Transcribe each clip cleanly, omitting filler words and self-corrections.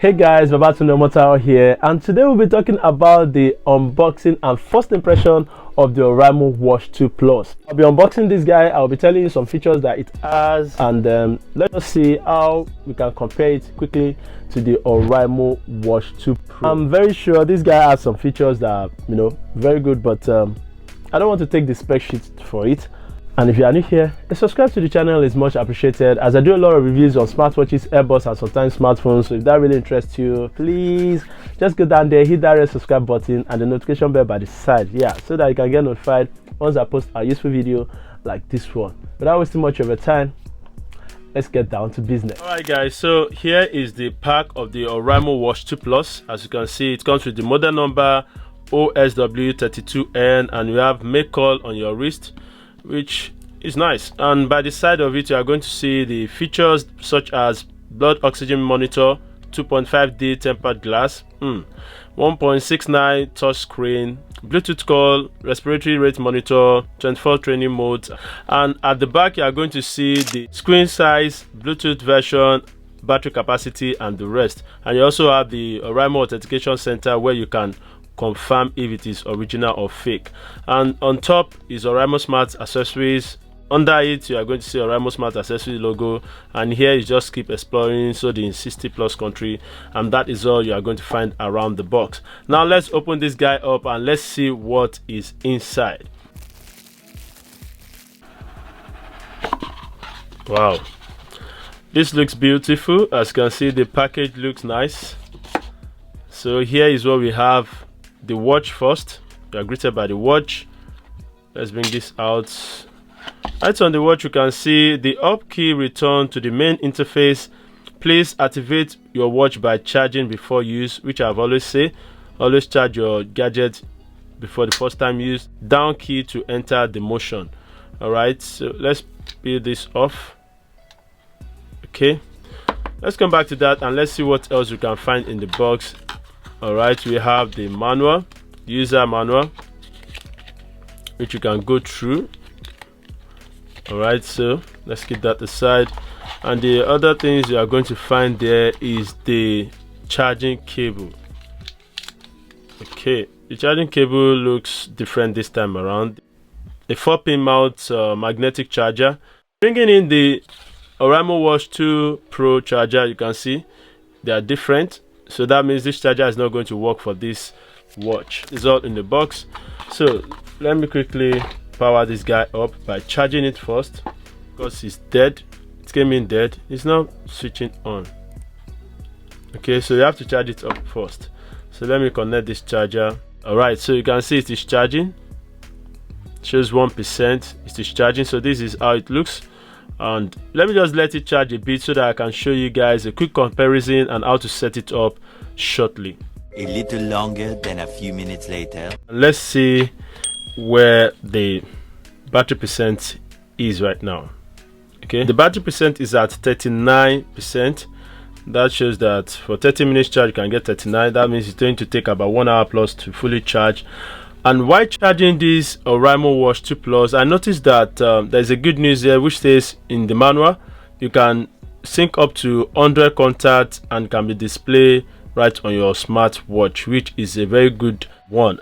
Hey guys, babsomotden here, and today we'll be talking about the unboxing and first impression of the Oraimo Wash 2 Plus. I'll be unboxing this guy. I'll be telling you some features that it has, and let's just see how we can compare it quickly to the Oraimo Wash 2 Pro. I'm very sure this guy has some features that are, very good, but I don't want to take the spec sheet for it. And if you are new here, a subscribe to the channel is much appreciated, as I do a lot of reviews on smartwatches, earbuds, and sometimes smartphones. So if that really interests you, please just go down there, hit that red subscribe button and the notification bell by the side, so that you can get notified once I post a useful video like this one. Without wasting much of your time, let's get down to business. Alright guys, so here is the pack of the Oraimo Wash 2 Plus. As you can see, it comes with the model number OSW32N, and you have make call on your wrist, which is nice. And by the side of it, you are going to see the features such as blood oxygen monitor, 2.5D tempered glass, 1.69 touch screen, Bluetooth call, respiratory rate monitor, 24 training modes, and at the back you are going to see the screen size, Bluetooth version, battery capacity, and the rest. And you also have the Oraimo authentication center where you can confirm if it is original or fake. And on top is Oraimo Smart accessories. Under it you are going to see Oraimo Smart accessories logo, and here you just keep exploring, so the 60+ country, and that is all you are going to find around the box. Now let's open this guy up and let's see what is inside. Wow, this looks beautiful. As you can see, the package looks nice. So here is what we have. The watch first. You are greeted by the watch. Let's bring this out. Right on the watch, you can see the up key return to the main interface. Please activate your watch by charging before use, which I've always say. Always charge your gadget before the first time use. Down key to enter the motion. Alright, so let's peel this off. Okay, let's come back to that and let's see what else you can find in the box. Alright, we have the manual, user manual, which you can go through. Alright, so let's keep that aside. And the other things you are going to find there is the charging cable. Okay, the charging cable looks different this time around. A 4-pin mount magnetic charger. Bringing in the Oraimo Wash 2 Pro charger, you can see they are different. So that means this charger is not going to work for this watch. It's all in the box. So let me quickly power this guy up by charging it first, because it's dead. It came in dead. It's now switching on. Okay, so you have to charge it up first. So let me connect this charger. Alright, so you can see it is charging. It shows 1%. It is charging. So this is how it looks. And let me just let it charge a bit so that I can show you guys a quick comparison and how to set it up shortly. A little longer than a few minutes later. Let's see where the battery percent is right now. Okay, the battery percent is at 39%. That shows that for 30 minutes charge you can get 39. That means it's going to take about 1 hour plus to fully charge. And while charging this Oraimo Wash 2 Plus, I noticed that there's a good news there, which says in the manual you can sync up to 100 contacts and can be displayed right on your smartwatch, which is a very good one.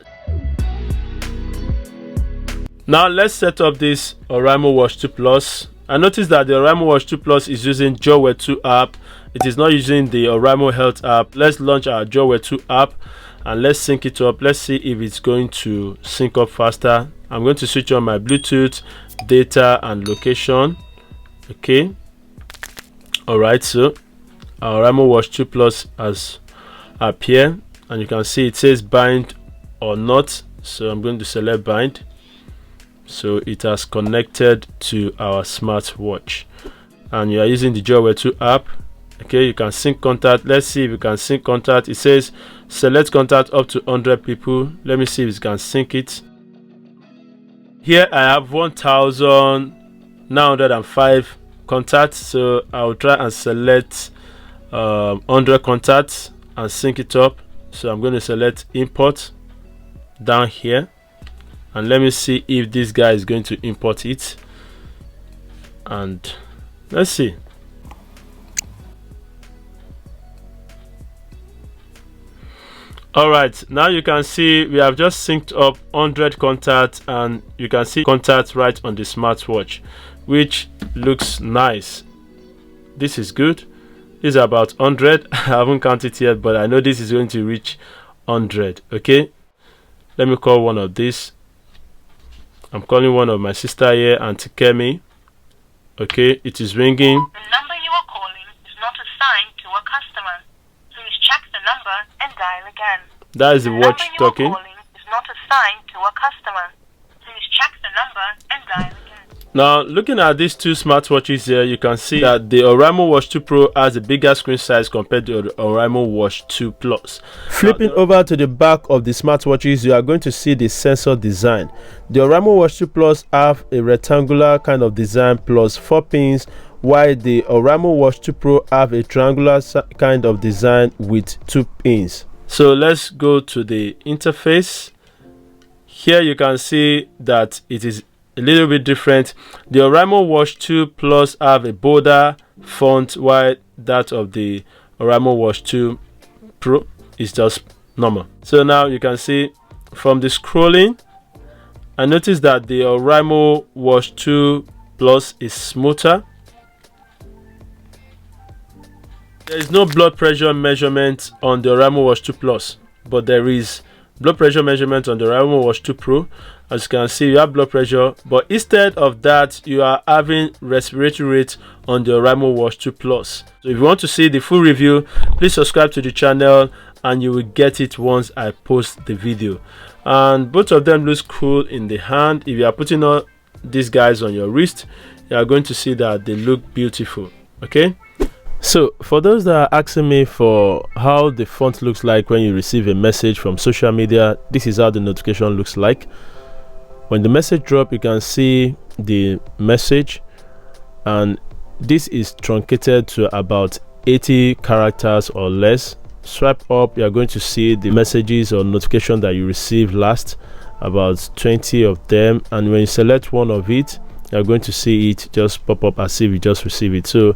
Now let's set up this Oraimo Wash 2 Plus. I noticed that the Oraimo Wash 2 Plus is using JawWear 2 app. It is not using the Oraimo Health app. Let's launch our JawWear 2 app and let's sync it up. Let's see if it's going to sync up faster. I'm going to switch on my Bluetooth, data, and location. Okay. Alright, so our Oraimo Wash 2 Plus has appeared, and you can see it says bind or not. So I'm going to select bind. So it has connected to our smartwatch, and you are using the JawWear 2 app. Okay, you can sync contact. Let's see if you can sync contact. It says select contact up to 100 people. Let me see if you can sync it. Here I have 1905 contacts, so I'll try and select 100 contacts and sync it up. So I'm going to select import down here, and let me see if this guy is going to import it, and let's see. Alright, now you can see we have just synced up 100 contacts, and you can see contacts right on the smartwatch, which looks nice. This is good. This is about 100. I haven't counted yet, but I know this is going to reach 100. Okay, let me call one of these. I'm calling one of my sister here, Auntie Kemi. Okay, it is ringing. The number you are calling is not assigned to a customer. Please check the number and dial again. That is the watch number talking. you are calling is not assigned to a customer. Please check the number and dial again. Now, looking at these two smartwatches here, you can see that the Oraimo Watch 2 Pro has a bigger screen size compared to the Oraimo Watch 2 Plus. Flipping over to the back of the smartwatches, you are going to see the sensor design. The Oraimo Watch 2 Plus have a rectangular kind of design plus 4 pins, while the Oraimo Watch 2 Pro have a triangular kind of design with 2 pins. So let's go to the interface. Here you can see that it is a little bit different. The Oraimo Watch 2 Plus have a bolder font, while that of the Oraimo Watch 2 Pro is just normal. So now you can see from the scrolling, I noticed that the Oraimo Watch 2 Plus is smoother. There is no blood pressure measurement on the Oraimo Watch 2 Plus, but there is blood pressure measurement on the Oraimo Watch 2 Pro. As you can see, you have blood pressure, but instead of that, you are having respiratory rate on the Oraimo Watch 2 Plus. So if you want to see the full review, please subscribe to the channel and you will get it once I post the video. And both of them look cool in the hand. If you are putting all these guys on your wrist, you are going to see that they look beautiful. Okay, so for those that are asking me for how the font looks like when you receive a message from social media, this is how the notification looks like. When the message drop, you can see the message, and this is truncated to about 80 characters or less. Swipe up, you are going to see the messages or notification that you received last, about 20 of them, and when you select one of it, you are going to see it just pop up as if you just received it. So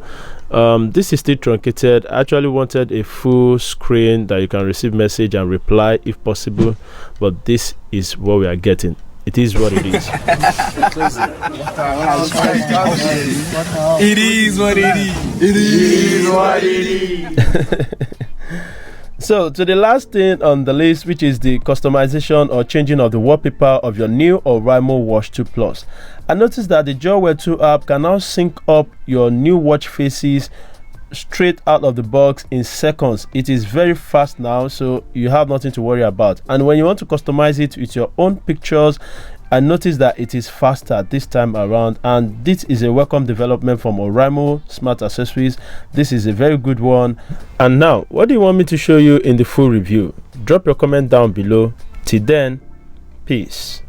this is still truncated. I actually wanted a full screen that you can receive message and reply if possible, but this is what we are getting. It is what it is. It is what it is. It is what it is. So to the last thing on the list, which is the customization or changing of the wallpaper of your new Oraimo Watch 2 Plus. I noticed that the Jawware 2 app can now sync up your new watch faces straight out of the box in seconds. It is very fast now, so you have nothing to worry about. And when you want to customize it with your own pictures, I noticed that it is faster this time around, and this is a welcome development from Oraimo Smart Accessories. This is a very good one. And now, what do you want me to show you in the full review? Drop your comment down below. Till then, peace.